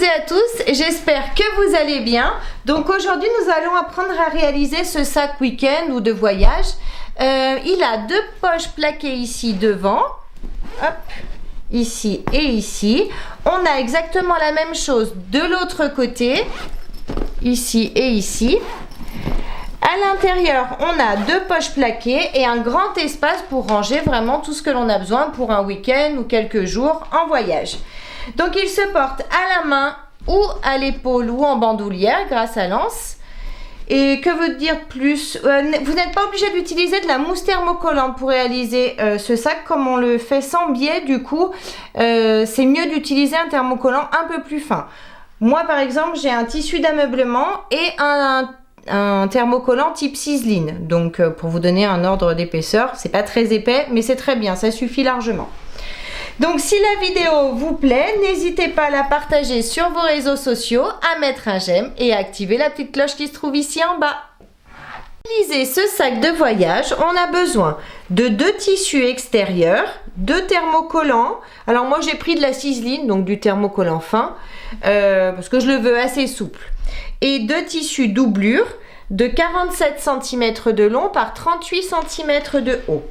à tous, j'espère que vous allez bien. Donc aujourd'hui nous allons apprendre à réaliser ce sac week-end ou de voyage. Il a deux poches plaquées ici devant, hop, ici et ici. On a exactement la même chose de l'autre côté, ici et ici. À l'intérieur, on a deux poches plaquées et un grand espace pour ranger vraiment tout ce que l'on a besoin pour un week-end ou quelques jours en voyage. Donc il se porte à la main ou à l'épaule ou en bandoulière grâce à l'anse. Et que veut dire plus, vous n'êtes pas obligé d'utiliser de la mousse thermocollante pour réaliser ce sac comme on le fait sans biais. Du coup, c'est mieux d'utiliser un thermocollant un peu plus fin. Moi par exemple, j'ai un tissu d'ameublement et un thermocollant type ciseline. Donc pour vous donner un ordre d'épaisseur, c'est pas très épais mais c'est très bien, ça suffit largement. Donc si la vidéo vous plaît, n'hésitez pas à la partager sur vos réseaux sociaux, à mettre un j'aime et à activer la petite cloche qui se trouve ici en bas. Pour réaliser ce sac de voyage, on a besoin de deux tissus extérieurs, deux thermocollants. Alors moi j'ai pris de la ciseline, donc du thermocollant fin, parce que je le veux assez souple. Et deux tissus doublure de 47 cm de long par 38 cm de haut.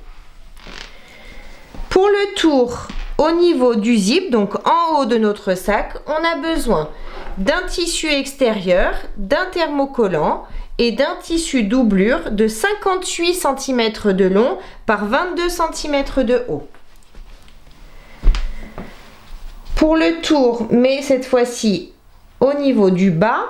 Pour le tour au niveau du zip, donc en haut de notre sac, on a besoin d'un tissu extérieur, d'un thermocollant et d'un tissu doublure de 58 cm de long par 22 cm de haut. Pour le tour, mais cette fois-ci au niveau du bas,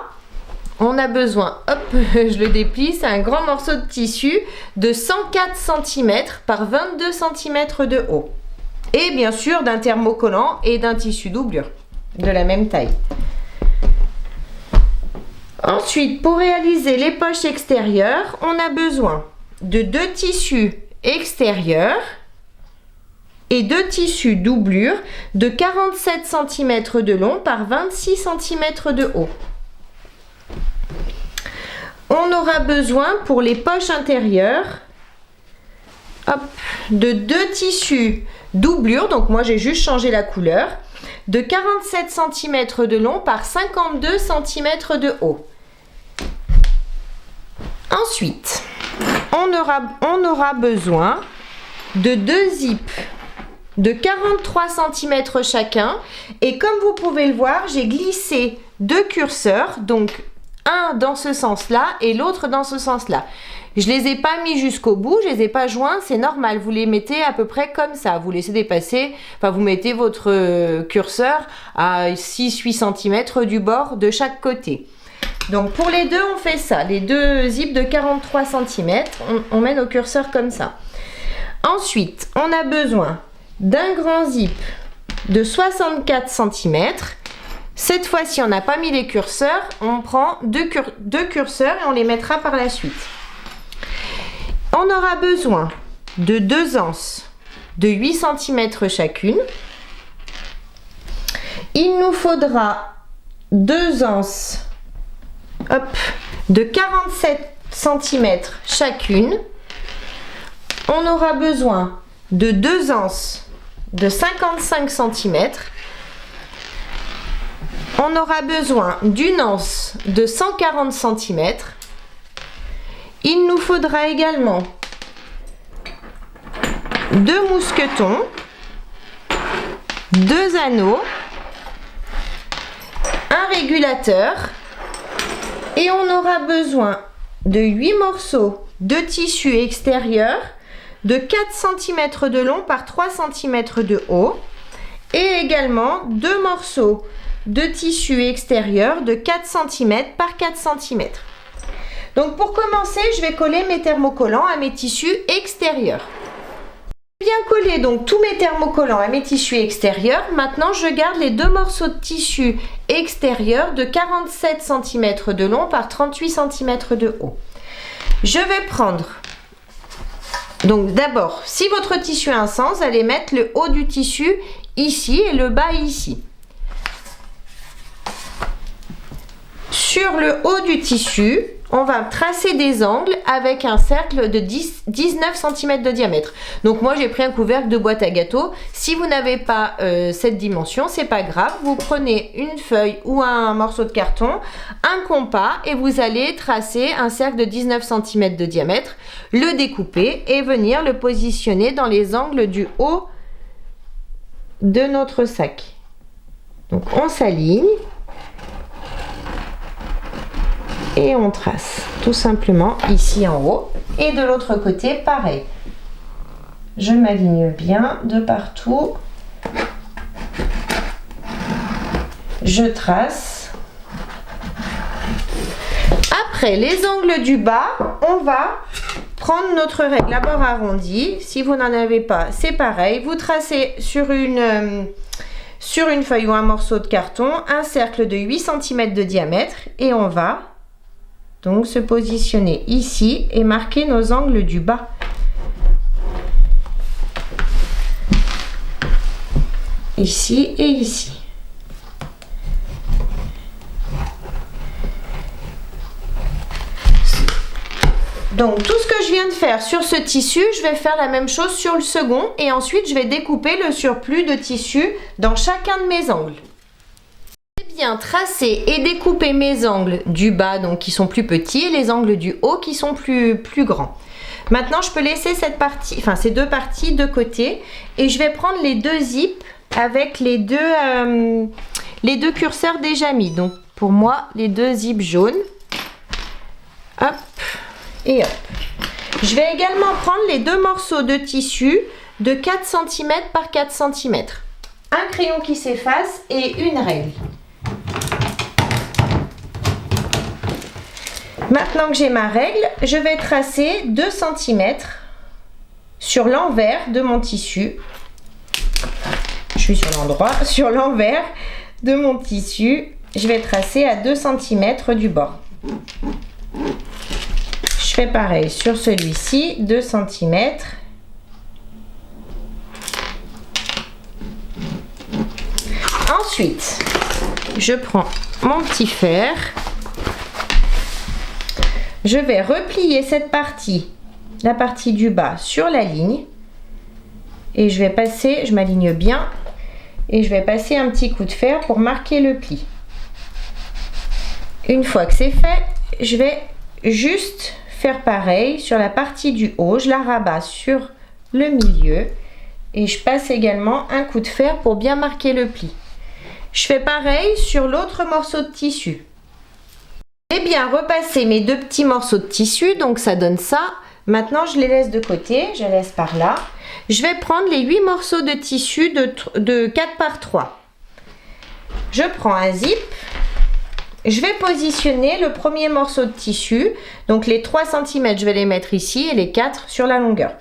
on a besoin, hop, je le déplie, c'est un grand morceau de tissu de 104 cm par 22 cm de haut. Et bien sûr d'un thermocollant et d'un tissu doublure de la même taille. Ensuite, pour réaliser les poches extérieures, on a besoin de deux tissus extérieurs et deux tissus doublure de 47 cm de long par 26 cm de haut. On aura besoin pour les poches intérieures, hop, de deux tissus doublure, donc moi j'ai juste changé la couleur, de 47 cm de long par 52 cm de haut. Ensuite, on aura besoin de deux zips de 43 cm chacun, et comme vous pouvez le voir, j'ai glissé deux curseurs, donc un dans ce sens-là et l'autre dans ce sens-là. Je les ai pas mis jusqu'au bout, je les ai pas joints, c'est normal, vous les mettez à peu près comme ça, vous laissez dépasser, enfin vous mettez votre curseur à 6-8 cm du bord de chaque côté. Donc pour les deux on fait ça, les deux zips de 43 cm, on met nos curseurs comme ça. Ensuite on a besoin d'un grand zip de 64 cm. Cette fois-ci on n'a pas mis les curseurs, on prend deux curseurs et on les mettra par la suite. On aura besoin de deux anses de 8 cm chacune. Il nous faudra deux anses, hop, de 47 cm chacune. On aura besoin de deux anses de 55 cm. On aura besoin d'une anse de 140 cm. Il nous faudra également deux mousquetons, deux anneaux, un régulateur et on aura besoin de 8 morceaux de tissu extérieur de 4 cm de long par 3 cm de haut et également deux morceaux de tissu extérieur de 4 cm par 4 cm. Donc pour commencer, je vais coller mes thermocollants à mes tissus extérieurs. J'ai bien collé donc tous mes thermocollants à mes tissus extérieurs. Maintenant, je garde les deux morceaux de tissu extérieur de 47 cm de long par 38 cm de haut. Je vais prendre, donc d'abord, si votre tissu a un sens, allez mettre le haut du tissu ici et le bas ici. Sur le haut du tissu, on va tracer des angles avec un cercle de 19 cm de diamètre. Donc moi j'ai pris un couvercle de boîte à gâteaux. Si vous n'avez pas cette dimension, c'est pas grave. Vous prenez une feuille ou un morceau de carton, un compas et vous allez tracer un cercle de 19 cm de diamètre, le découper et venir le positionner dans les angles du haut de notre sac. Donc on s'aligne. Et on trace tout simplement ici en haut et de l'autre côté pareil. Je m'aligne bien de partout. Je trace. Après les angles du bas, on va prendre notre règle à bord arrondi. Si vous n'en avez pas, c'est pareil. Vous tracez sur une feuille ou un morceau de carton un cercle de 8 cm de diamètre et on va donc se positionner ici et marquer nos angles du bas. Ici et ici. Donc tout ce que je viens de faire sur ce tissu, je vais faire la même chose sur le second et ensuite je vais découper le surplus de tissu dans chacun de mes angles. Tracer et découper mes angles du bas donc qui sont plus petits et les angles du haut qui sont plus grands. Maintenant je peux laisser ces deux parties de côté et je vais prendre les deux zips avec les deux curseurs déjà mis. Donc pour moi les deux zips jaunes. Hop et hop. Je vais également prendre les deux morceaux de tissu de 4 cm par 4 cm. Un crayon qui s'efface et une règle. Maintenant que j'ai ma règle, je vais tracer 2 cm sur l'envers de mon tissu. Je suis sur l'endroit, sur l'envers de mon tissu, je vais tracer à 2 cm du bord. Je fais pareil sur celui-ci, 2 cm. Ensuite, je prends mon petit fer. Je vais replier cette partie, la partie du bas sur la ligne et je vais passer, je m'aligne bien et je vais passer un petit coup de fer pour marquer le pli. Une fois que c'est fait, je vais juste faire pareil sur la partie du haut, je la rabats sur le milieu et je passe également un coup de fer pour bien marquer le pli. Je fais pareil sur l'autre morceau de tissu. J'ai bien repassé mes deux petits morceaux de tissu, donc ça donne ça. Maintenant, je les laisse de côté, je les laisse par là. Je vais prendre les 8 morceaux de tissu de 4 par 3. Je prends un zip. Je vais positionner le premier morceau de tissu. Donc les 3 cm, je vais les mettre ici et les 4 sur la longueur.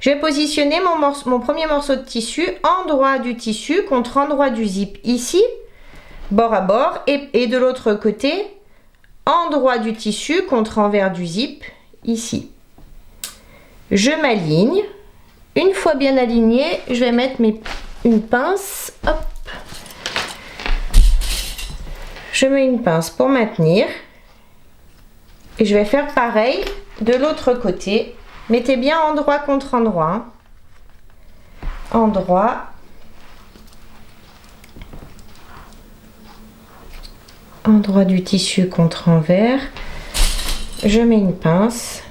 Je vais positionner mon premier morceau de tissu endroit du tissu contre endroit du zip ici, bord à bord, et de l'autre côté, endroit du tissu contre envers du zip ici. Je m'aligne. Une fois bien aligné, je vais mettre une pince. Hop. Je mets une pince pour maintenir. Et je vais faire pareil de l'autre côté. Mettez bien endroit contre endroit. Endroit. Endroit du tissu contre envers. Je mets une pince.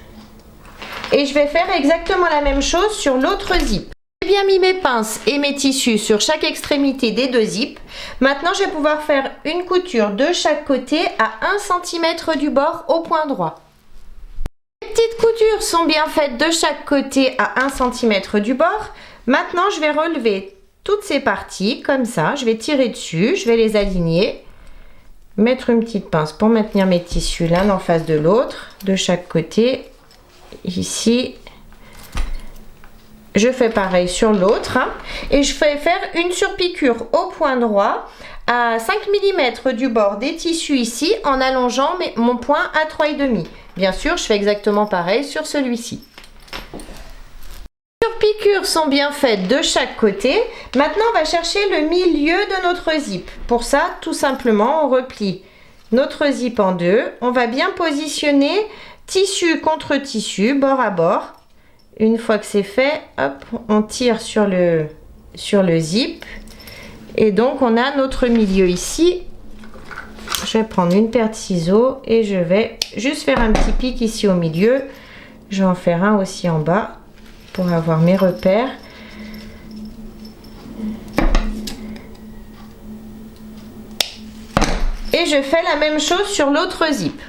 Et je vais faire exactement la même chose sur l'autre zip. J'ai bien mis mes pinces et mes tissus sur chaque extrémité des deux zips. Maintenant, je vais pouvoir faire une couture de chaque côté à 1 cm du bord au point droit. Les petites coutures sont bien faites de chaque côté à 1 cm du bord. Maintenant, je vais relever toutes ces parties comme ça. Je vais tirer dessus, je vais les aligner. Mettre une petite pince pour maintenir mes tissus l'un en face de l'autre, de chaque côté. Ici, je fais pareil sur l'autre et je vais faire une surpiqûre au point droit à 5 mm du bord des tissus ici en allongeant mon point à 3,5. Bien sûr, je fais exactement pareil sur celui-ci. Les surpiqûres sont bien faites de chaque côté. Maintenant, on va chercher le milieu de notre zip. Pour ça, tout simplement, on replie notre zip en deux. On va bien positionner tissu contre tissu, bord à bord. Une fois que c'est fait, hop, on tire sur le zip. Et donc, on a notre milieu ici. Je vais prendre une paire de ciseaux et je vais juste faire un petit pic ici au milieu. Je vais en faire un aussi en bas pour avoir mes repères. Et je fais la même chose sur l'autre zip.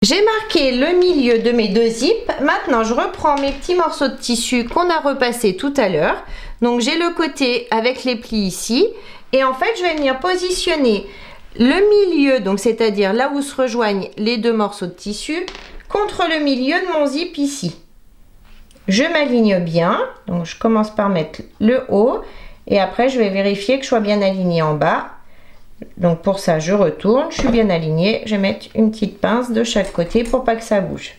J'ai marqué le milieu de mes deux zips. Maintenant, je reprends mes petits morceaux de tissu qu'on a repassés tout à l'heure. Donc, j'ai le côté avec les plis ici. Et en fait, je vais venir positionner le milieu, donc c'est-à-dire là où se rejoignent les deux morceaux de tissu, contre le milieu de mon zip ici. Je m'aligne bien. Donc, je commence par mettre le haut. Et après, je vais vérifier que je sois bien alignée en bas. Donc pour ça, je retourne, je suis bien alignée. Je vais mettre une petite pince de chaque côté pour pas que ça bouge.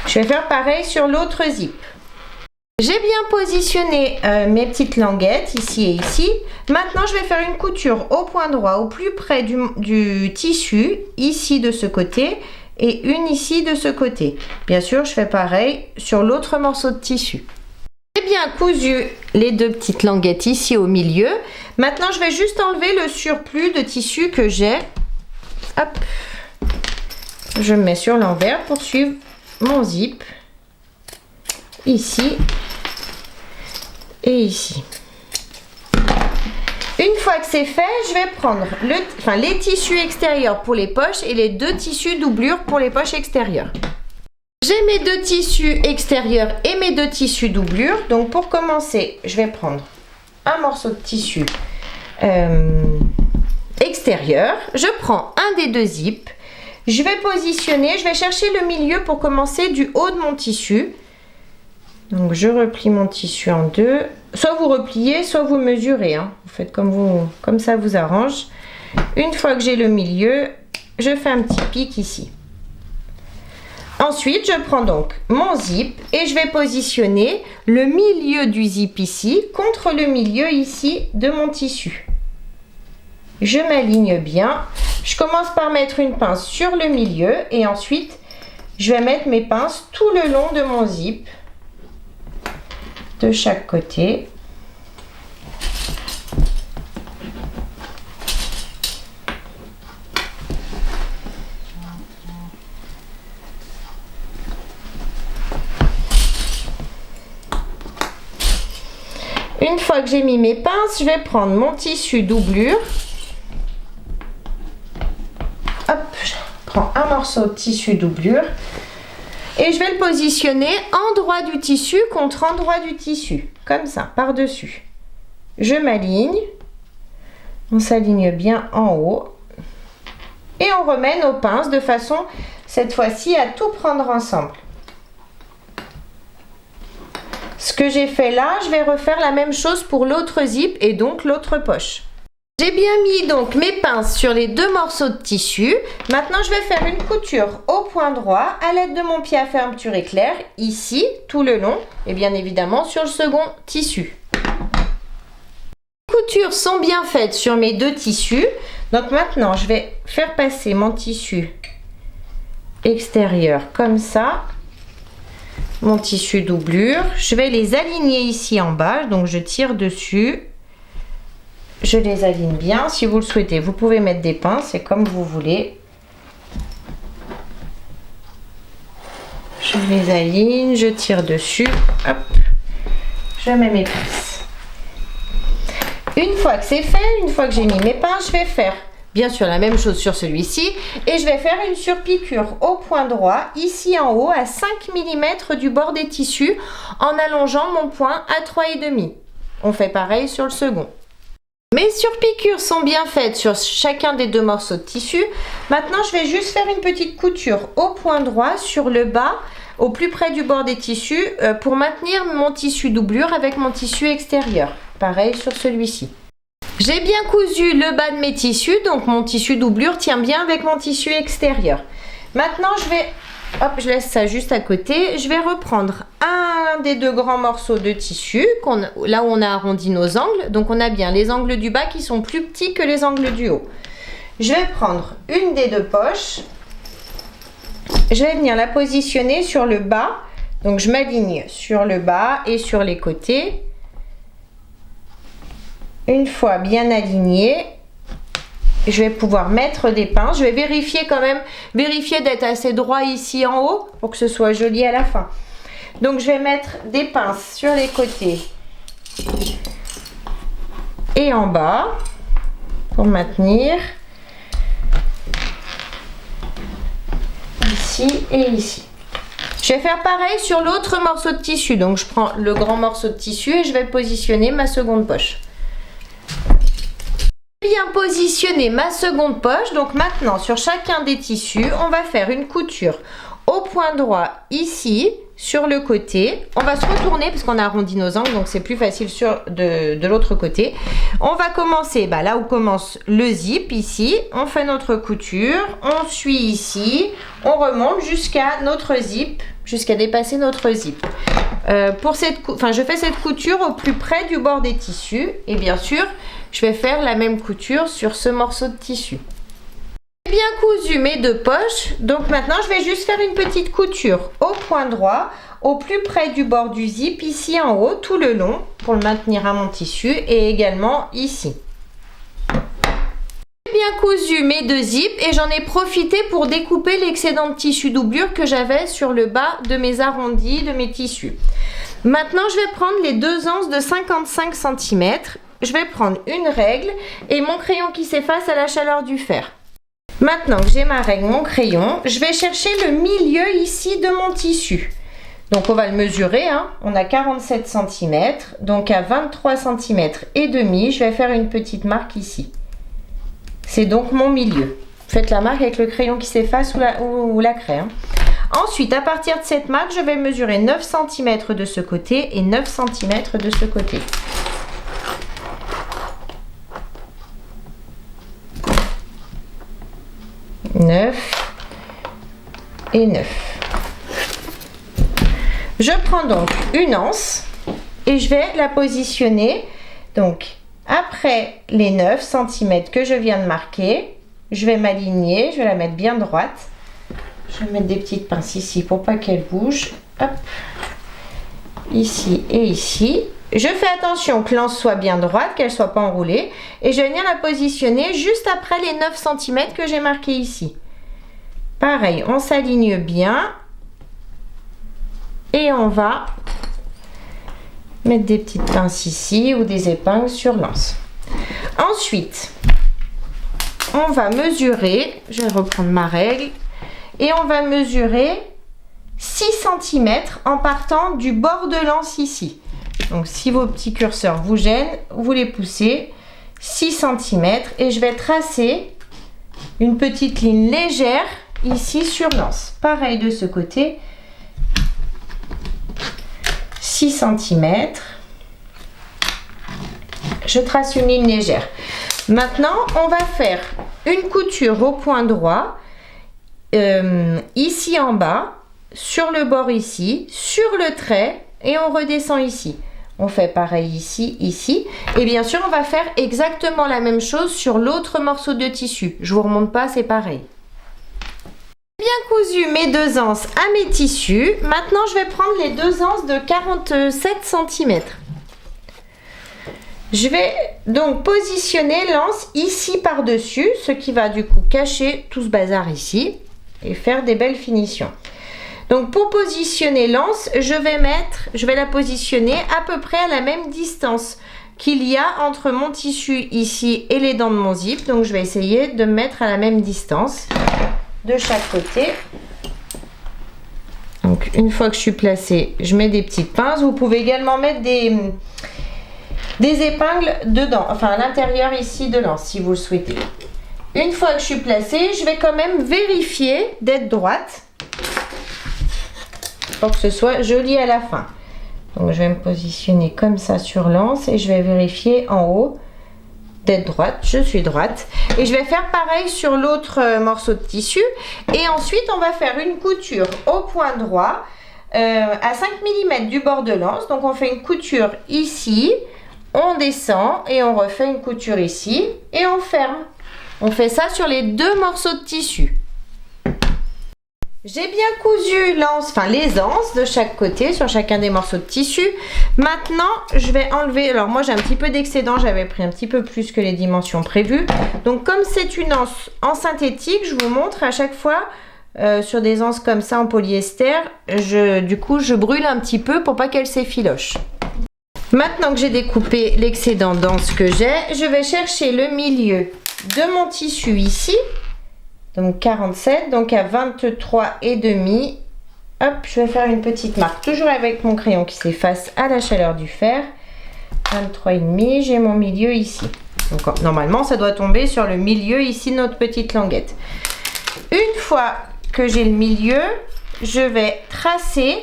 Je vais faire pareil sur l'autre zip. J'ai bien positionné mes petites languettes ici et ici. Maintenant, je vais faire une couture au point droit, au plus près du tissu, ici de ce côté et une ici de ce côté. Bien sûr, je fais pareil sur l'autre morceau de tissu. J'ai bien cousu les deux petites languettes ici au milieu. Maintenant, je vais juste enlever le surplus de tissu que j'ai. Hop. Je me mets sur l'envers pour suivre mon zip. Ici et ici. Une fois que c'est fait, je vais prendre les tissus extérieurs pour les poches et les deux tissus doublures pour les poches extérieures. J'ai mes deux tissus extérieurs et mes deux tissus doublures. Donc pour commencer, je vais prendre un morceau de tissu extérieur. Je prends un des deux zips. Je vais positionner, je vais chercher le milieu pour commencer du haut de mon tissu. Donc je replie mon tissu en deux. Soit vous repliez, soit vous mesurez. Hein. Vous faites comme ça vous arrange. Une fois que j'ai le milieu, je fais un petit pic ici. Ensuite, je prends donc mon zip et je vais positionner le milieu du zip ici contre le milieu ici de mon tissu. Je m'aligne bien. Je commence par mettre une pince sur le milieu et ensuite, je vais mettre mes pinces tout le long de mon zip de chaque côté. Une fois que j'ai mis mes pinces, je vais prendre mon tissu doublure. Hop, je prends un morceau de tissu doublure et je vais le positionner endroit du tissu contre endroit du tissu, comme ça, par-dessus. Je m'aligne, on s'aligne bien en haut et on remet nos pinces de façon, cette fois-ci, à tout prendre ensemble. Ce que j'ai fait là, je vais refaire la même chose pour l'autre zip et donc l'autre poche. J'ai bien mis donc mes pinces sur les deux morceaux de tissu. Maintenant, je vais faire une couture au point droit à l'aide de mon pied à fermeture éclair, ici, tout le long, et bien évidemment sur le second tissu. Les coutures sont bien faites sur mes deux tissus. Donc maintenant, je vais faire passer mon tissu extérieur comme ça. Mon tissu doublure, je vais les aligner ici en bas, donc je tire dessus, je les aligne bien. Si vous le souhaitez, vous pouvez mettre des pinces, c'est comme vous voulez. Je les aligne, je tire dessus, hop, je mets mes pinces. Une fois que c'est fait, une fois que j'ai mis mes pinces, je vais faire bien sûr la même chose sur celui-ci et je vais faire une surpiqûre au point droit ici en haut à 5 mm du bord des tissus en allongeant mon point à 3,5. On fait pareil sur le second. Mes surpiqûres sont bien faites sur chacun des deux morceaux de tissu. Maintenant, je vais juste faire une petite couture au point droit sur le bas au plus près du bord des tissus pour maintenir mon tissu doublure avec mon tissu extérieur. Pareil sur celui-ci. J'ai bien cousu le bas de mes tissus, donc mon tissu doublure tient bien avec mon tissu extérieur. Maintenant, je laisse ça juste à côté. Je vais reprendre un des deux grands morceaux de tissu, là où on a arrondi nos angles. Donc, on a bien les angles du bas qui sont plus petits que les angles du haut. je vais prendre une des deux poches. Je vais venir la positionner sur le bas. Donc je m'aligne sur le bas et sur les côtés. Une fois bien aligné, je vais pouvoir mettre des pinces. Je vais vérifier quand même, vérifier d'être assez droit ici en haut pour que ce soit joli à la fin. Donc je vais mettre des pinces sur les côtés et en bas pour maintenir ici et ici. Je vais faire pareil sur l'autre morceau de tissu. Donc je prends le grand morceau de tissu et je vais positionner ma seconde poche. Bien positionner ma seconde poche. Donc maintenant sur chacun des tissus, on va faire une couture au point droit ici sur le côté. On va se retourner parce qu'on a arrondi nos angles, donc c'est plus facile de l'autre côté. On va commencer là où commence le zip ici. On fait notre couture, on suit ici, on remonte jusqu'à notre zip, jusqu'à dépasser notre zip. Je fais cette couture au plus près du bord des tissus et bien sûr je vais faire la même couture sur ce morceau de tissu. J'ai bien cousu mes deux poches, donc maintenant je vais juste faire une petite couture au point droit au plus près du bord du zip ici en haut tout le long pour le maintenir à mon tissu et également ici. J'ai bien cousu mes deux zips et j'en ai profité pour découper l'excédent de tissu doublure que j'avais sur le bas de mes arrondis de mes tissus. Maintenant je vais prendre les deux anses de 55 cm. Je vais prendre une règle et mon crayon qui s'efface à la chaleur du fer. Maintenant que j'ai ma règle, mon crayon, je vais chercher le milieu ici de mon tissu. Donc on va le mesurer, on a 47 cm, donc à 23 cm et demi, je vais faire une petite marque ici. C'est donc mon milieu. Faites la marque avec le crayon qui s'efface ou la craie. Ensuite, à partir de cette marque, je vais mesurer 9 cm de ce côté et 9 cm de ce côté. Et 9. Je prends donc une anse et je vais la positionner donc après les 9 cm que je viens de marquer. Je vais m'aligner, je vais la mettre bien droite. Je vais mettre des petites pinces ici pour pas qu'elle bouge. Hop. Ici et ici. Je fais attention que l'anse soit bien droite, qu'elle soit pas enroulée. Et je vais venir la positionner juste après les 9 cm que j'ai marqué ici. Pareil, on s'aligne bien. Et on va mettre des petites pinces ici ou des épingles sur l'anse. Ensuite, on va mesurer. Je vais reprendre ma règle. Et on va mesurer 6 cm en partant du bord de l'anse ici. Donc si vos petits curseurs vous gênent, vous les poussez 6 cm et je vais tracer une petite ligne légère ici sur l'anse. Pareil de ce côté, 6 cm. Je trace une ligne légère. Maintenant, on va faire une couture au point droit, ici en bas, sur le bord ici, sur le trait et on redescend ici. On fait pareil ici, ici. Et bien sûr, on va faire exactement la même chose sur l'autre morceau de tissu. Je vous remonte pas, c'est pareil. J'ai bien cousu mes deux anses à mes tissus. Maintenant, je vais prendre les deux anses de 47 cm. Je vais donc positionner l'anse ici par-dessus, ce qui va du coup cacher tout ce bazar ici et faire des belles finitions. Donc pour positionner l'anse, je vais la positionner à peu près à la même distance qu'il y a entre mon tissu ici et les dents de mon zip. Donc je vais essayer de me mettre à la même distance de chaque côté. Donc une fois que je suis placée, je mets des petites pinces. Vous pouvez également mettre des épingles dedans, enfin à l'intérieur ici de l'anse si vous le souhaitez. Une fois que je suis placée, je vais quand même vérifier d'être droite pour que ce soit joli à la fin. Donc je vais me positionner comme ça sur l'anse et je vais vérifier en haut d'être droite. Je suis droite et je vais faire pareil sur l'autre morceau de tissu et ensuite on va faire une couture au point droit à 5 mm du bord de l'anse. Donc on fait une couture ici, on descend et on refait une couture ici et on ferme. On fait ça sur les 2 morceaux de tissu. J'ai bien cousu les anses de chaque côté sur chacun des morceaux de tissu. Maintenant, je vais enlever, alors moi j'ai un petit peu d'excédent, j'avais pris un petit peu plus que les dimensions prévues. Donc comme c'est une anse en synthétique, je vous montre à chaque fois sur des anses comme ça en polyester, du coup je brûle un petit peu pour pas qu'elle s'effiloche. Maintenant que j'ai découpé l'excédent d'anse que j'ai, je vais chercher le milieu de mon tissu ici. Donc 47, donc à 23,5. Hop, je vais faire une petite marque, toujours avec mon crayon qui s'efface à la chaleur du fer. 23,5, j'ai mon milieu ici. Donc normalement, ça doit tomber sur le milieu ici de notre petite languette. Une fois que j'ai le milieu, je vais tracer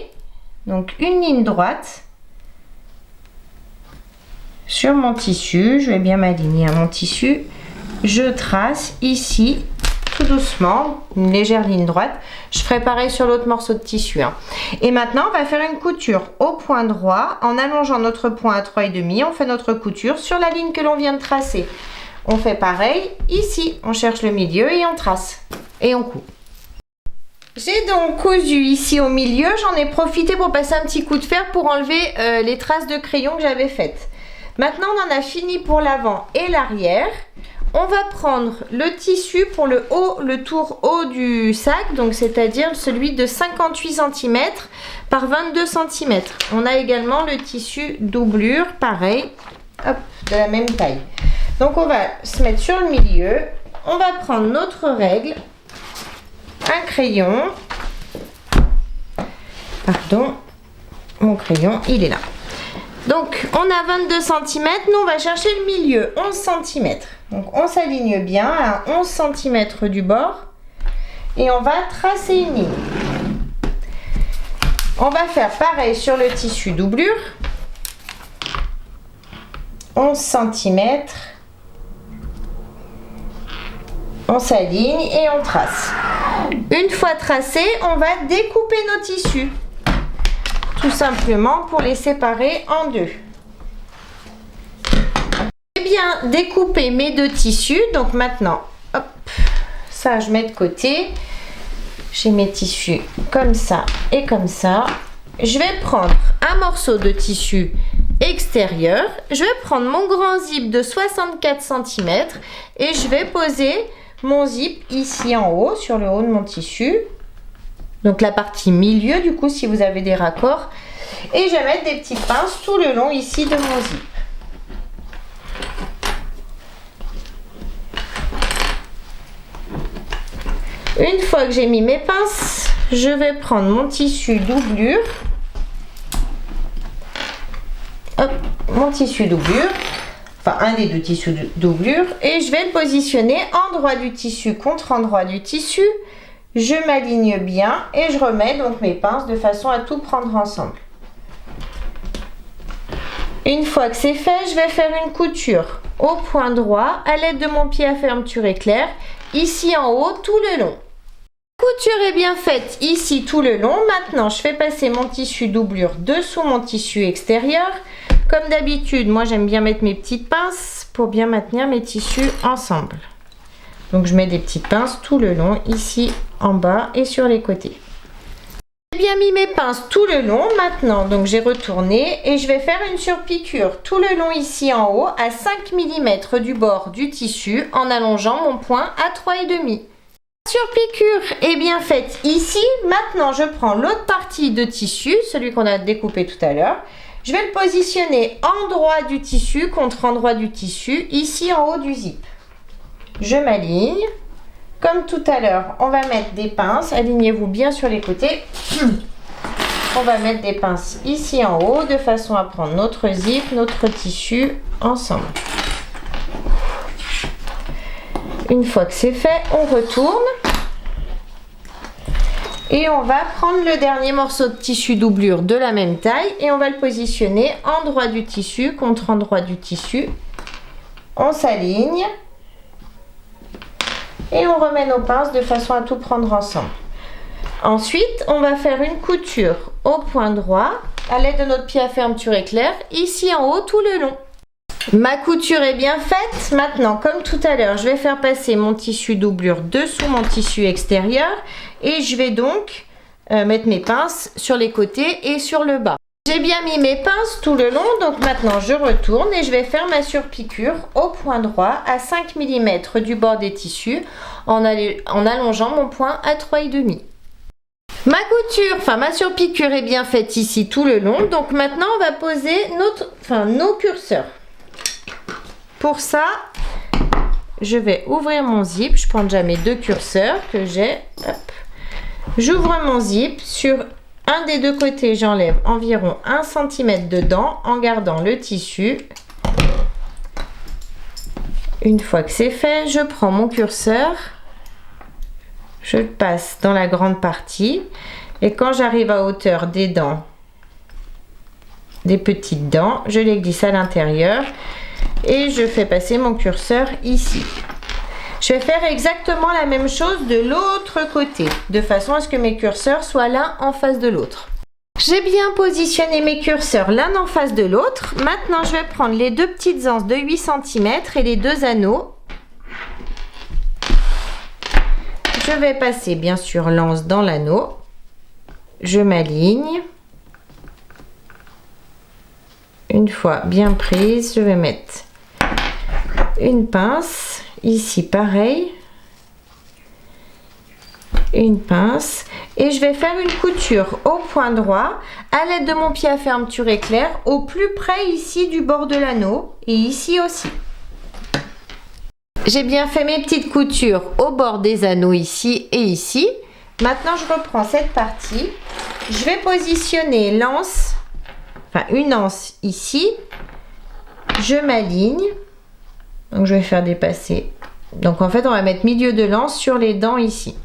donc une ligne droite sur mon tissu. Je vais bien m'aligner à mon tissu. Je trace ici tout doucement, une légère ligne droite. Je ferai pareil sur l'autre morceau de tissu. Et maintenant, on va faire une couture au point droit en allongeant notre point à 3,5. On fait notre couture sur la ligne que l'on vient de tracer. On fait pareil ici. On cherche le milieu et on trace. Et on coud. J'ai donc cousu ici au milieu. J'en ai profité pour passer un petit coup de fer pour enlever les traces de crayon que j'avais faites. Maintenant, on en a fini pour l'avant et l'arrière. On va prendre le tissu pour le haut, le tour haut du sac, donc c'est-à-dire celui de 58 cm par 22 cm. On a également le tissu doublure, pareil, hop, de la même taille. Donc on va se mettre sur le milieu, on va prendre notre règle, un crayon, pardon, mon crayon, il est là. Donc on a 22 cm, nous on va chercher le milieu, 11 cm. Donc on s'aligne bien à 11 cm du bord et on va tracer une ligne. On va faire pareil sur le tissu doublure. 11 cm. On s'aligne et on trace. Une fois tracé, on va découper nos tissus. Tout simplement pour les séparer en deux. J'ai bien découpé mes 2 tissus. Donc maintenant, hop, ça je mets de côté. J'ai mes tissus comme ça et comme ça. Je vais prendre un morceau de tissu extérieur. Je vais prendre mon grand zip de 64 cm et je vais poser mon zip ici en haut, sur le haut de mon tissu. Donc la partie milieu du coup si vous avez des raccords. Et je vais mettre des petites pinces tout le long ici de mon zip. Une fois que j'ai mis mes pinces, je vais prendre mon tissu doublure. Hop, mon tissu doublure. Enfin un des 2 tissus doublure. Et je vais le positionner endroit du tissu contre endroit du tissu. Je m'aligne bien et je remets donc mes pinces de façon à tout prendre ensemble. Une fois que c'est fait, je vais faire une couture au point droit à l'aide de mon pied à fermeture éclair, ici en haut tout le long. La couture est bien faite ici tout le long. Maintenant, je fais passer mon tissu doublure dessous mon tissu extérieur. Comme d'habitude, moi j'aime bien mettre mes petites pinces pour bien maintenir mes tissus ensemble. Donc je mets des petites pinces tout le long, ici en bas et sur les côtés. J'ai bien mis mes pinces tout le long maintenant, donc j'ai retourné et je vais faire une surpiqûre tout le long ici en haut à 5 mm du bord du tissu en allongeant mon point à 3,5. La surpiqûre est bien faite ici. Maintenant je prends l'autre partie de tissu, celui qu'on a découpé tout à l'heure. Je vais le positionner endroit du tissu contre endroit du tissu, ici en haut du zip. Je m'aligne. Comme tout à l'heure, on va mettre des pinces. Alignez-vous bien sur les côtés. On va mettre des pinces ici en haut de façon à prendre notre zip, notre tissu ensemble. Une fois que c'est fait, on retourne. Et on va prendre le dernier morceau de tissu doublure de la même taille et on va le positionner endroit du tissu contre endroit du tissu. On s'aligne. Et on remet nos pinces de façon à tout prendre ensemble. Ensuite, on va faire une couture au point droit à l'aide de notre pied à fermeture éclair, ici en haut tout le long. Ma couture est bien faite. Maintenant, comme tout à l'heure, je vais faire passer mon tissu doublure dessous mon tissu extérieur et je vais donc mettre mes pinces sur les côtés et sur le bas. J'ai bien mis mes pinces tout le long, donc maintenant je retourne et je vais faire ma surpiqûre au point droit à 5 mm du bord des tissus en allongeant mon point à 3,5. Ma couture, enfin ma surpiqûre est bien faite ici tout le long, donc maintenant on va poser nos curseurs. Pour ça, je vais ouvrir mon zip, je prends déjà mes 2 curseurs que j'ai. J'ouvre mon zip, sur un des 2 côtés, j'enlève environ 1 cm dedans en gardant le tissu. Une fois que c'est fait, je prends mon curseur, je le passe dans la grande partie et quand j'arrive à hauteur des dents, des petites dents, je les glisse à l'intérieur et je fais passer mon curseur ici. Je vais faire exactement la même chose de l'autre côté, de façon à ce que mes curseurs soient l'un en face de l'autre. J'ai bien positionné mes curseurs l'un en face de l'autre. Maintenant, je vais prendre les 2 petites anses de 8 cm et les 2 anneaux. Je vais passer bien sûr l'anse dans l'anneau. Je m'aligne. Une fois bien prise, je vais mettre une pince. Ici pareil, une pince et je vais faire une couture au point droit à l'aide de mon pied à fermeture éclair au plus près ici du bord de l'anneau et ici aussi. J'ai bien fait mes petites coutures au bord des anneaux ici et ici. Maintenant je reprends cette partie, je vais positionner l'anse, une anse ici, je m'aligne. Donc je vais faire dépasser. Donc en fait on va mettre milieu de l'anse sur les dents ici.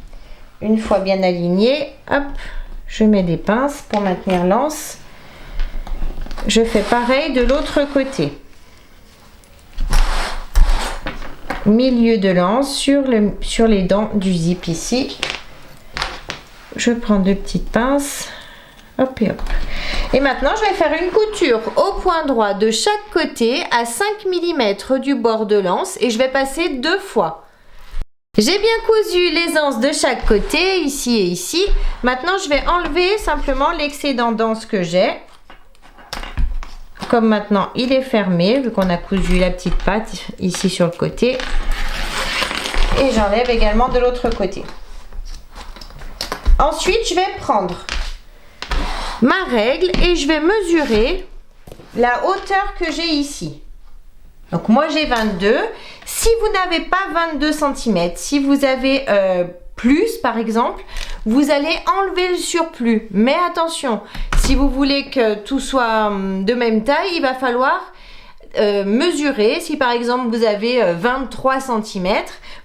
Une fois bien aligné, hop, je mets des pinces pour maintenir l'anse. Je fais pareil de l'autre côté. Milieu de l'anse sur les dents du zip ici. Je prends 2 petites pinces. Hop et hop. Et maintenant, je vais faire une couture au point droit de chaque côté à 5 mm du bord de l'anse et je vais passer 2 fois. J'ai bien cousu les anses de chaque côté, ici et ici. Maintenant, je vais enlever simplement l'excédent d'anse que j'ai. Comme maintenant, il est fermé, vu qu'on a cousu la petite patte ici sur le côté. Et j'enlève également de l'autre côté. Ensuite, je vais prendre ma règle et je vais mesurer la hauteur que j'ai ici. Donc moi j'ai 22. Si vous n'avez pas 22 cm, si vous avez plus par exemple, vous allez enlever le surplus. Mais attention, si vous voulez que tout soit de même taille, il va falloir mesurer. Si par exemple vous avez 23 cm,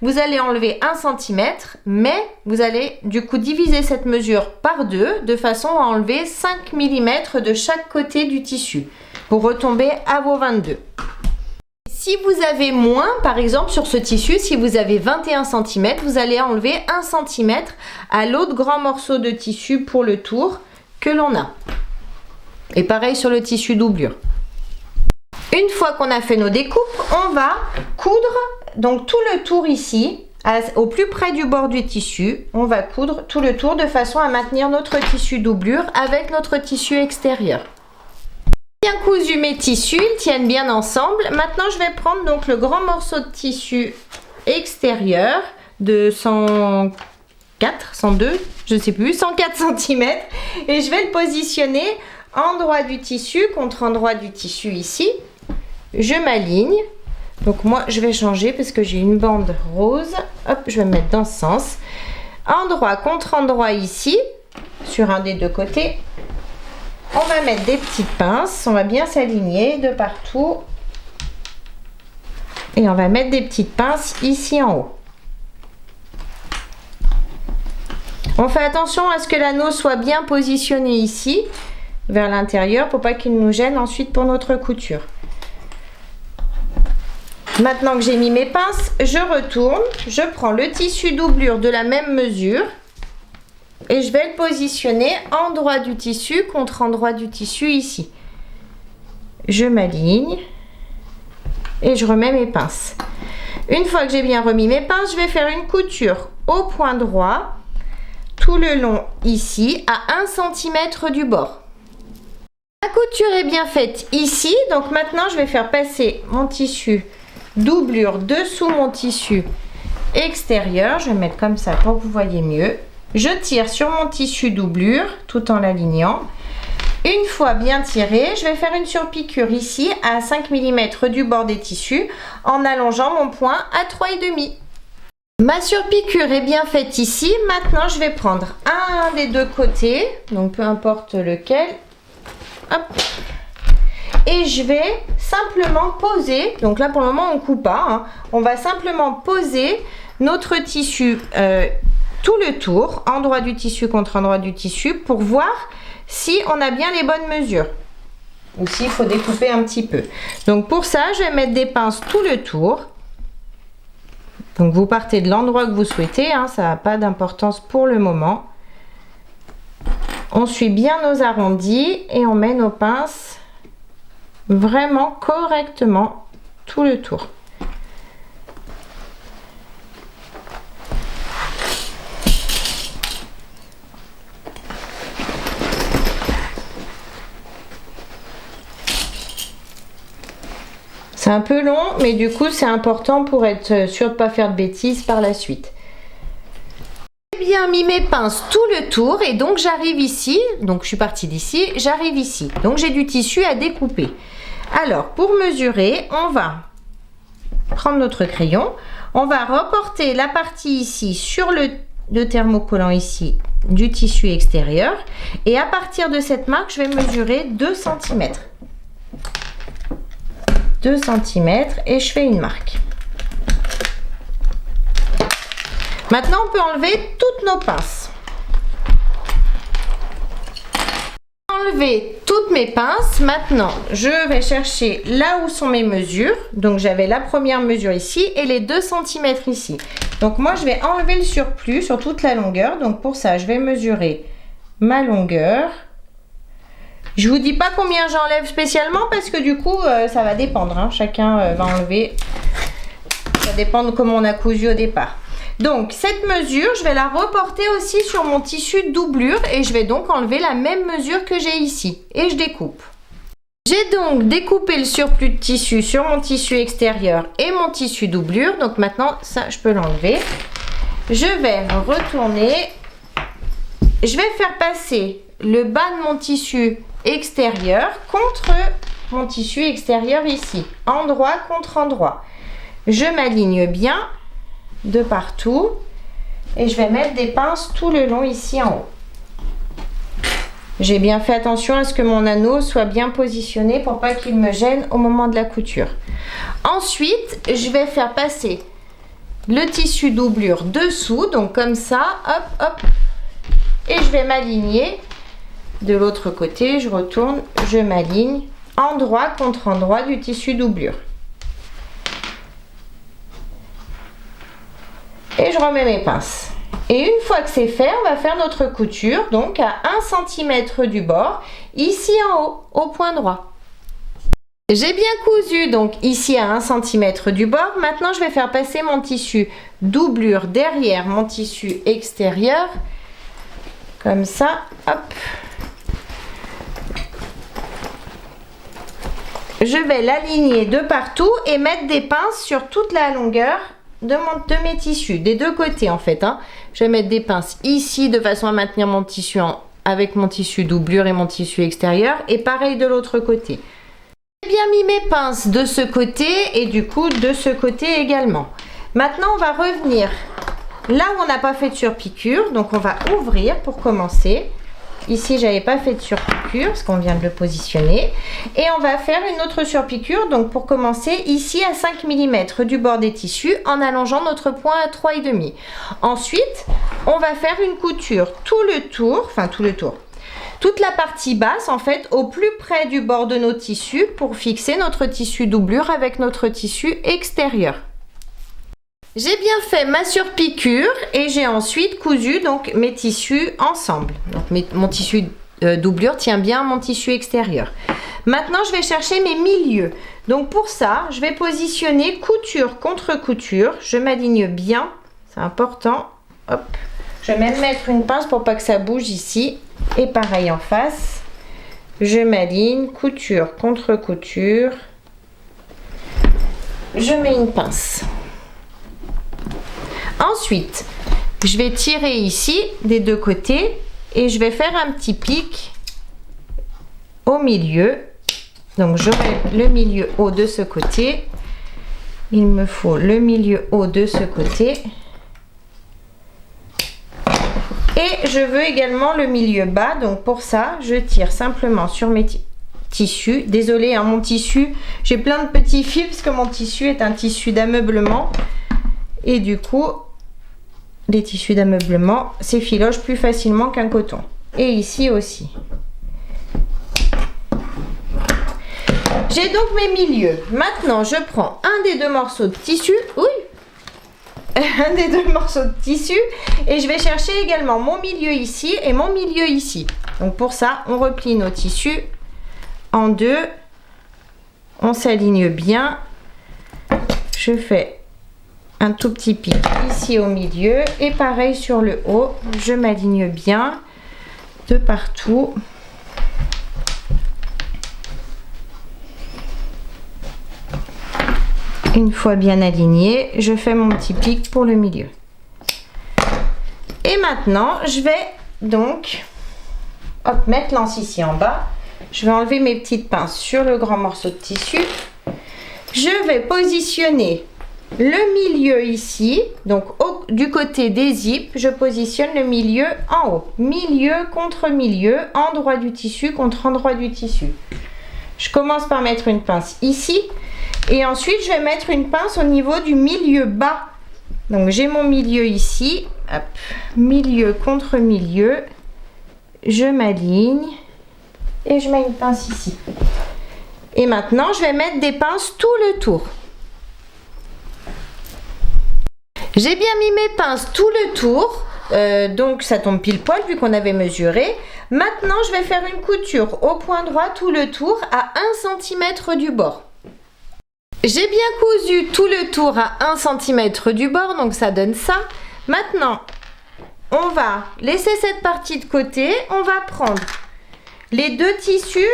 vous allez enlever 1 cm, mais vous allez du coup diviser cette mesure par 2 de façon à enlever 5 mm de chaque côté du tissu pour retomber à vos 22. Si vous avez moins, par exemple sur ce tissu, si vous avez 21 cm, vous allez enlever 1 cm à l'autre grand morceau de tissu pour le tour que l'on a. Et pareil sur le tissu doublure. Une fois qu'on a fait nos découpes, on va coudre donc tout le tour ici, au plus près du bord du tissu. On va coudre tout le tour de façon à maintenir notre tissu doublure avec notre tissu extérieur. Bien cousu mes tissus, ils tiennent bien ensemble. Maintenant, je vais prendre donc le grand morceau de tissu extérieur de 102, je ne sais plus, 104 cm et je vais le positionner endroit du tissu contre endroit du tissu ici. Je m'aligne. Donc moi, je vais changer parce que j'ai une bande rose. Hop, je vais me mettre dans ce sens. Endroit contre endroit ici, sur un des 2 côtés. On va mettre des petites pinces. On va bien s'aligner de partout. Et on va mettre des petites pinces ici en haut. On fait attention à ce que l'anneau soit bien positionné ici, vers l'intérieur, pour pas qu'il nous gêne ensuite pour notre couture. Maintenant que j'ai mis mes pinces, je retourne, je prends le tissu doublure de la même mesure et je vais le positionner endroit du tissu contre endroit du tissu ici. Je m'aligne, et je remets mes pinces. Une fois que j'ai bien remis mes pinces, je vais faire une couture au point droit tout le long ici à 1 cm du bord. La couture est bien faite ici, donc maintenant je vais faire passer mon tissu doublure dessous mon tissu extérieur. Je vais mettre comme ça pour que vous voyez mieux. Je tire sur mon tissu doublure tout en l'alignant. Une fois bien tiré, je vais faire une surpiqûre ici à 5 mm du bord des tissus en allongeant mon point à 3,5. Ma surpiqûre est bien faite ici. Maintenant, je vais prendre un des deux côtés, donc peu importe lequel. Hop. Et je vais simplement poser, donc là pour le moment on ne coupe pas, hein. On va simplement poser notre tissu tout le tour, endroit du tissu contre endroit du tissu, pour voir si on a bien les bonnes mesures ou s'il faut découper un petit peu. Donc pour ça, je vais mettre des pinces tout le tour. Donc vous partez de l'endroit que vous souhaitez, hein, ça n'a pas d'importance pour le moment. On suit bien nos arrondis et on met nos pinces vraiment correctement tout le tour. C'est un peu long, mais du coup c'est important pour être sûr de ne pas faire de bêtises par la suite. J'ai bien mis mes pinces tout le tour et donc j'arrive ici, donc je suis partie d'ici, j'arrive ici. Donc j'ai du tissu à découper. Alors pour mesurer, on va prendre notre crayon, on va reporter la partie ici sur le thermocollant ici du tissu extérieur et à partir de cette marque, je vais mesurer 2 cm. 2 cm et je fais une marque. Maintenant, on peut enlever toutes nos pinces. Enlever toutes mes pinces. Maintenant, je vais chercher là où sont mes mesures. Donc, j'avais la première mesure ici et les 2 cm ici. Donc, moi, je vais enlever le surplus sur toute la longueur. Donc, pour ça, je vais mesurer ma longueur. Je vous dis pas combien j'enlève spécialement parce que du coup ça va dépendre, hein. Chacun va enlever, ça dépend de comment on a cousu au départ. Donc cette mesure, je vais la reporter aussi sur mon tissu doublure et je vais donc enlever la même mesure que j'ai ici et je découpe. J'ai donc découpé le surplus de tissu sur mon tissu extérieur et mon tissu doublure, donc maintenant ça je peux l'enlever. Je vais retourner, je vais faire passer le bas de mon tissu extérieur contre mon tissu extérieur ici, endroit contre endroit. Je m'aligne bien de partout et je vais mettre des pinces tout le long ici en haut. J'ai bien fait attention à ce que mon anneau soit bien positionné pour pas qu'il me gêne au moment de la couture. Ensuite, je vais faire passer le tissu doublure dessous, donc comme ça, hop, hop, et je vais m'aligner. De l'autre côté, je retourne, je m'aligne endroit contre endroit du tissu doublure. Et je remets mes pinces. Et une fois que c'est fait, on va faire notre couture, donc à 1 cm du bord, ici en haut, au point droit. J'ai bien cousu, donc ici à 1 cm du bord. Maintenant, je vais faire passer mon tissu doublure derrière mon tissu extérieur. Comme ça, hop. Je vais l'aligner de partout et mettre des pinces sur toute la longueur de mes tissus, des deux côtés en fait, hein. Je vais mettre des pinces ici de façon à maintenir mon tissu avec mon tissu doublure et mon tissu extérieur et pareil de l'autre côté. J'ai bien mis mes pinces de ce côté et du coup de ce côté également. Maintenant on va revenir là où on n'a pas fait de surpiqûre, donc on va ouvrir pour commencer. Ici, j'avais pas fait de surpiqûre parce qu'on vient de le positionner. Et on va faire une autre surpiqûre. Donc, pour commencer, ici à 5 mm du bord des tissus en allongeant notre point à 3,5. Ensuite, on va faire une couture tout le tour, enfin tout le tour, toute la partie basse en fait au plus près du bord de nos tissus pour fixer notre tissu doublure avec notre tissu extérieur. J'ai bien fait ma surpiqûre et j'ai ensuite cousu donc mes tissus ensemble. Donc mon tissu doublure tient bien mon tissu extérieur. Maintenant, je vais chercher mes milieux. Donc pour ça, je vais positionner couture contre couture. Je m'aligne bien, c'est important. Hop. Je vais même mettre une pince pour pas que ça bouge ici. Et pareil en face. Je m'aligne, couture contre couture. Je mets une pince. Ensuite, je vais tirer ici des deux côtés et je vais faire un petit pic au milieu. Donc j'aurai le milieu haut de ce côté. Il me faut le milieu haut de ce côté. Et je veux également le milieu bas. Donc pour ça, je tire simplement sur mes tissus. Désolée, hein, mon tissu, j'ai plein de petits fils parce que mon tissu est un tissu d'ameublement. Et du coup, les tissus d'ameublement s'effilochent plus facilement qu'un coton. Et ici aussi. J'ai donc mes milieux. Maintenant, je prends un des deux morceaux de tissu. Oui, un des deux morceaux de tissu. Et je vais chercher également mon milieu ici et mon milieu ici. Donc pour ça, on replie nos tissus en deux. On s'aligne bien. Je fais un tout petit pic ici au milieu. Et pareil sur le haut. Je m'aligne bien de partout. Une fois bien aligné, je fais mon petit pic pour le milieu. Et maintenant, je vais donc mettre l'anse ici en bas. Je vais enlever mes petites pinces sur le grand morceau de tissu. Je vais positionner le milieu ici. Donc du côté des zips, je positionne le milieu en haut. Milieu contre milieu, endroit du tissu contre endroit du tissu. Je commence par mettre une pince ici. Et ensuite, je vais mettre une pince au niveau du milieu bas. Donc, j'ai mon milieu ici. Hop, milieu contre milieu. Je m'aligne. Et je mets une pince ici. Et maintenant, je vais mettre des pinces tout le tour. J'ai bien mis mes pinces tout le tour. Donc, ça tombe pile poil vu qu'on avait mesuré. Maintenant, je vais faire une couture au point droit tout le tour à 1 cm du bord. J'ai bien cousu tout le tour à 1 cm du bord, donc ça donne ça. Maintenant, on va laisser cette partie de côté. On va prendre les deux tissus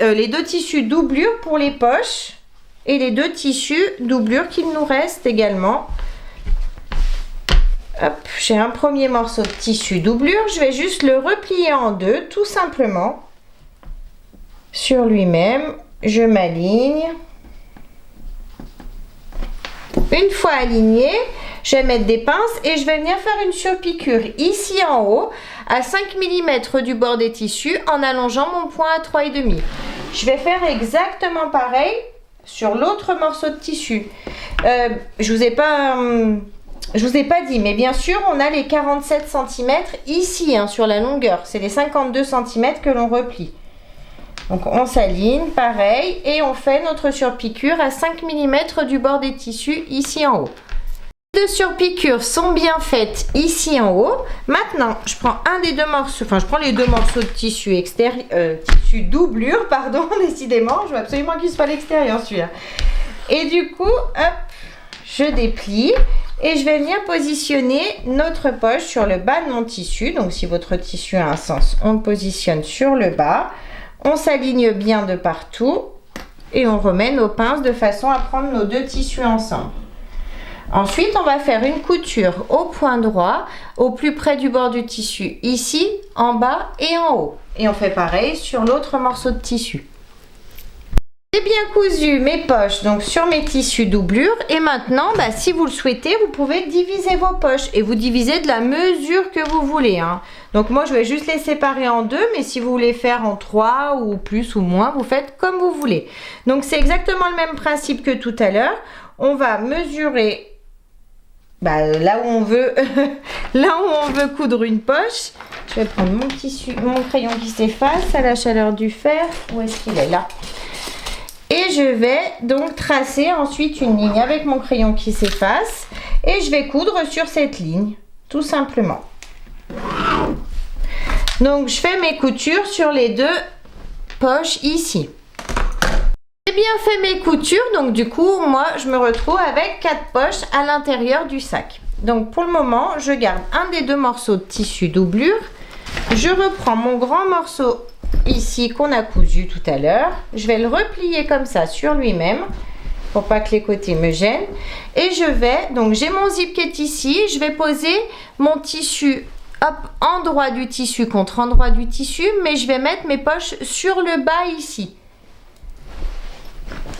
les deux tissus doublure pour les poches et les deux tissus doublure qu'il nous reste également. Hop, j'ai un premier morceau de tissu doublure. Je vais juste le replier en deux, tout simplement. Sur lui-même, je m'aligne. Une fois aligné, je vais mettre des pinces et je vais venir faire une surpiqûre ici en haut à 5 mm du bord des tissus en allongeant mon point à 3,5. Je vais faire exactement pareil sur l'autre morceau de tissu. Je vous ai pas dit, mais bien sûr, on a les 47 cm ici hein, sur la longueur. C'est les 52 cm que l'on replie. Donc on s'aligne, pareil, et on fait notre surpiqûre à 5 mm du bord des tissus ici en haut. Les deux surpiqûres sont bien faites ici en haut. Maintenant, je prends les deux morceaux de tissu tissu doublure, pardon, décidément, je veux absolument qu'il soit à l'extérieur celui-là. Et du coup, hop, je déplie et je vais venir positionner notre poche sur le bas de mon tissu. Donc si votre tissu a un sens, on le positionne sur le bas. On s'aligne bien de partout et on remet nos pinces de façon à prendre nos deux tissus ensemble. Ensuite, on va faire une couture au point droit, au plus près du bord du tissu, ici, en bas et en haut. Et on fait pareil sur l'autre morceau de tissu. J'ai bien cousu mes poches donc sur mes tissus doublure et maintenant si vous le souhaitez vous pouvez diviser vos poches et vous divisez de la mesure que vous voulez hein. Donc moi je vais juste les séparer en deux, mais si vous voulez faire en 3 ou plus ou moins, vous faites comme vous voulez. Donc c'est exactement le même principe que tout à l'heure. On va mesurer là où on veut coudre une poche. Je vais prendre mon crayon qui s'efface à la chaleur du fer. Où est-ce qu'il est là? Et je vais donc tracer ensuite une ligne avec mon crayon qui s'efface. Et je vais coudre sur cette ligne, tout simplement. Donc je fais mes coutures sur les deux poches ici. J'ai bien fait mes coutures, donc du coup, moi, je me retrouve avec 4 poches à l'intérieur du sac. Donc pour le moment, je garde un des 2 morceaux de tissu doublure. Je reprends mon grand morceau ici qu'on a cousu tout à l'heure. Je vais le replier comme ça sur lui-même pour pas que les côtés me gênent. Et je vais, donc j'ai mon zip qui est ici, je vais poser mon tissu, hop, endroit du tissu contre endroit du tissu, mais je vais mettre mes poches sur le bas ici.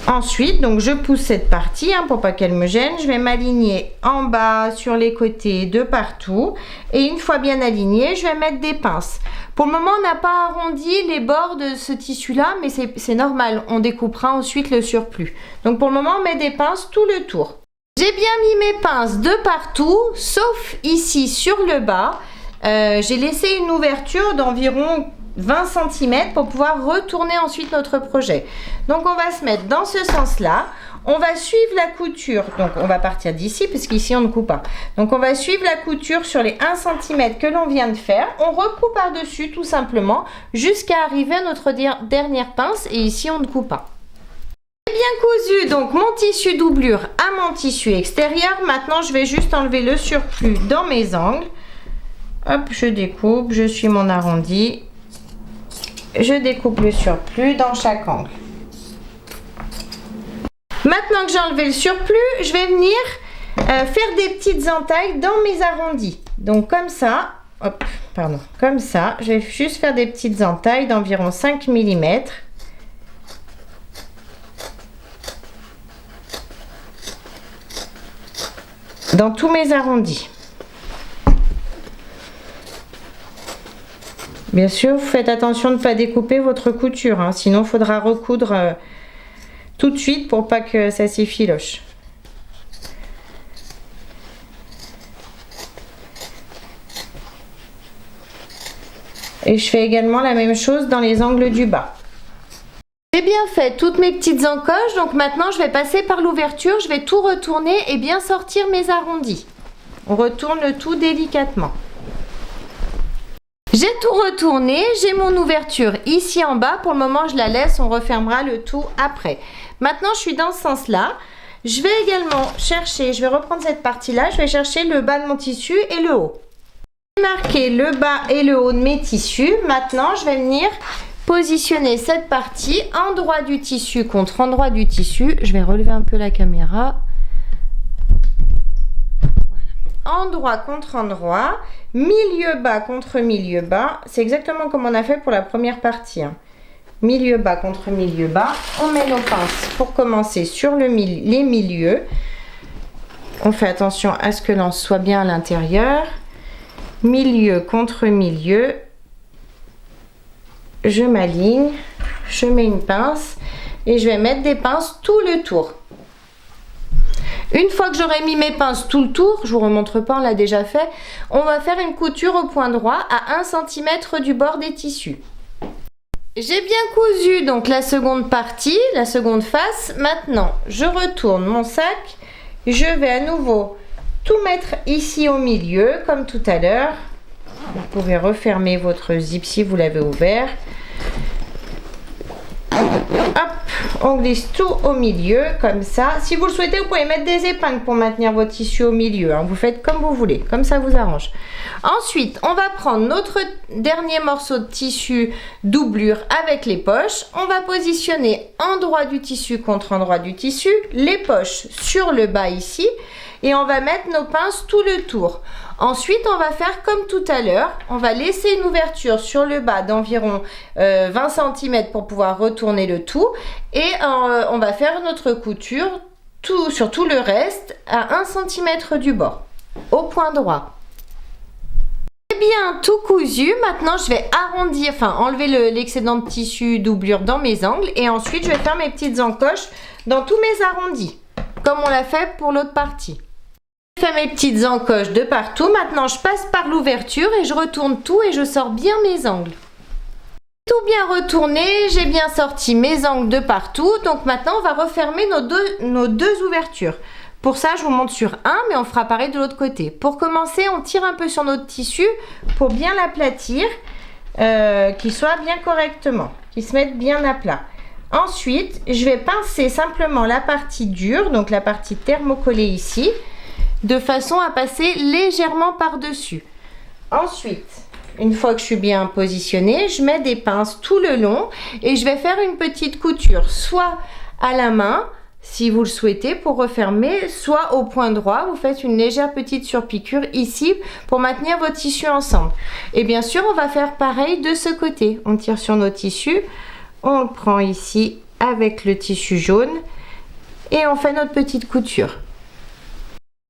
Ensuite, donc je pousse cette partie pour pas qu'elle me gêne. Je vais m'aligner en bas, sur les côtés, de partout. Et une fois bien aligné, je vais mettre des pinces. Pour le moment, on n'a pas arrondi les bords de ce tissu-là, mais c'est normal. On découpera ensuite le surplus. Donc pour le moment, on met des pinces tout le tour. J'ai bien mis mes pinces de partout, sauf ici sur le bas. J'ai laissé une ouverture d'environ 20 cm pour pouvoir retourner ensuite notre projet. Donc on va se mettre dans ce sens-là. On va suivre la couture. Donc on va partir d'ici parce qu'ici on ne coupe pas. Donc on va suivre la couture sur les 1 cm que l'on vient de faire. On recoupe par-dessus tout simplement jusqu'à arriver à notre dernière pince et ici on ne coupe pas. J'ai bien cousu donc mon tissu doublure à mon tissu extérieur. Maintenant je vais juste enlever le surplus dans mes angles. Hop, je découpe, je suis mon arrondi. Je découpe le surplus dans chaque angle. Maintenant que j'ai enlevé le surplus, je vais venir faire des petites entailles dans mes arrondis. Donc comme ça, hop, pardon, comme ça, je vais juste faire des petites entailles d'environ 5 mm. Dans tous mes arrondis. Bien sûr, vous faites attention de ne pas découper votre couture, sinon il faudra recoudre tout de suite pour pas que ça s'effiloche. Et je fais également la même chose dans les angles du bas. J'ai bien fait toutes mes petites encoches, donc maintenant je vais passer par l'ouverture, je vais tout retourner et bien sortir mes arrondis. On retourne le tout délicatement. J'ai tout retourné, j'ai mon ouverture ici en bas. Pour le moment, je la laisse, on refermera le tout après. Maintenant, je suis dans ce sens-là. Je vais également chercher, je vais reprendre cette partie-là, je vais chercher le bas de mon tissu et le haut. J'ai marqué le bas et le haut de mes tissus. Maintenant, je vais venir positionner cette partie, endroit du tissu contre endroit du tissu. Je vais relever un peu la caméra. Endroit contre endroit, milieu bas contre milieu bas. C'est exactement comme on a fait pour la première partie. Milieu bas contre milieu bas. On met nos pinces pour commencer sur les milieux. On fait attention à ce que l'on soit bien à l'intérieur. Milieu contre milieu. Je m'aligne. Je mets une pince. Et je vais mettre des pinces tout le tour. Une fois que j'aurai mis mes pinces tout le tour, je vous remontre pas, on l'a déjà fait, on va faire une couture au point droit à 1 cm du bord des tissus. J'ai bien cousu donc la seconde partie, la seconde face. Maintenant, je retourne mon sac. Je vais à nouveau tout mettre ici au milieu, comme tout à l'heure. Vous pouvez refermer votre zip si vous l'avez ouvert. Hop, on glisse tout au milieu comme ça. Si vous le souhaitez, vous pouvez mettre des épingles pour maintenir votre tissu au milieu. Vous faites comme vous voulez, comme ça vous arrange. Ensuite, on va prendre notre dernier morceau de tissu doublure avec les poches. On va positionner endroit du tissu contre endroit du tissu, les poches sur le bas ici. Et on va mettre nos pinces tout le tour. Ensuite, on va faire comme tout à l'heure. On va laisser une ouverture sur le bas d'environ 20 cm pour pouvoir retourner le tout. Et on va faire notre couture sur tout le reste à 1 cm du bord, au point droit. C'est bien tout cousu. Maintenant, je vais arrondir, enlever l'excédent de tissu doublure dans mes angles. Et ensuite, je vais faire mes petites encoches dans tous mes arrondis, comme on l'a fait pour l'autre partie. Je fais mes petites encoches de partout. Maintenant, je passe par l'ouverture et je retourne tout et je sors bien mes angles. Tout bien retourné, j'ai bien sorti mes angles de partout. Donc maintenant, on va refermer nos deux ouvertures. Pour ça, je vous montre sur un, mais on fera pareil de l'autre côté. Pour commencer, on tire un peu sur notre tissu pour bien l'aplatir, qu'il soit bien correctement, qu'il se mette bien à plat. Ensuite, je vais pincer simplement la partie dure, donc la partie thermocollée ici, de façon à passer légèrement par-dessus. Ensuite, une fois que je suis bien positionnée, je mets des pinces tout le long et je vais faire une petite couture, soit à la main, si vous le souhaitez, pour refermer, soit au point droit, vous faites une légère petite surpiqûre ici pour maintenir vos tissus ensemble. Et bien sûr, on va faire pareil de ce côté. On tire sur nos tissus, on le prend ici avec le tissu jaune et on fait notre petite couture.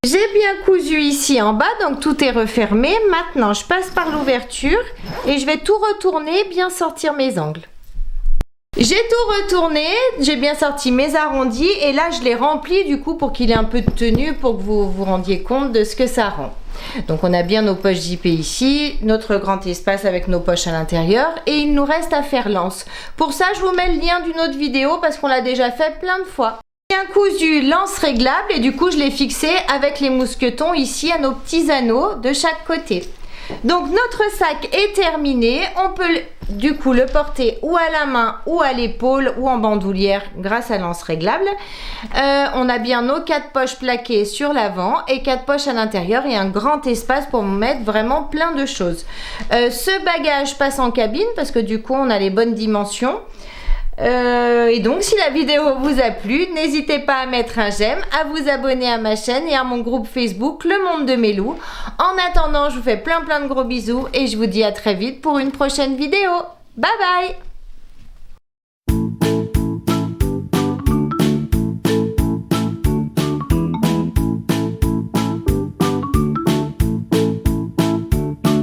J'ai bien cousu ici en bas, donc tout est refermé. Maintenant, je passe par l'ouverture et je vais tout retourner, bien sortir mes angles. J'ai tout retourné, j'ai bien sorti mes arrondis et là je les remplis du coup pour qu'il ait un peu de tenue, pour que vous vous rendiez compte de ce que ça rend. Donc on a bien nos poches zippées ici, notre grand espace avec nos poches à l'intérieur et il nous reste à faire l'anse. Pour ça je vous mets le lien d'une autre vidéo parce qu'on l'a déjà fait plein de fois. J'ai bien cousu l'anse réglable et du coup je l'ai fixé avec les mousquetons ici à nos petits anneaux de chaque côté. Donc notre sac est terminé, on peut du coup le porter ou à la main ou à l'épaule ou en bandoulière grâce à l'anse réglable. On a bien nos 4 poches plaquées sur l'avant et 4 poches à l'intérieur et un grand espace pour mettre vraiment plein de choses. Ce bagage passe en cabine parce que du coup on a les bonnes dimensions. Et donc si la vidéo vous a plu, n'hésitez pas à mettre un j'aime, à vous abonner à ma chaîne et à mon groupe Facebook Le Monde de Mélou. En attendant, je vous fais plein de gros bisous et je vous dis à très vite pour une prochaine vidéo. Bye bye!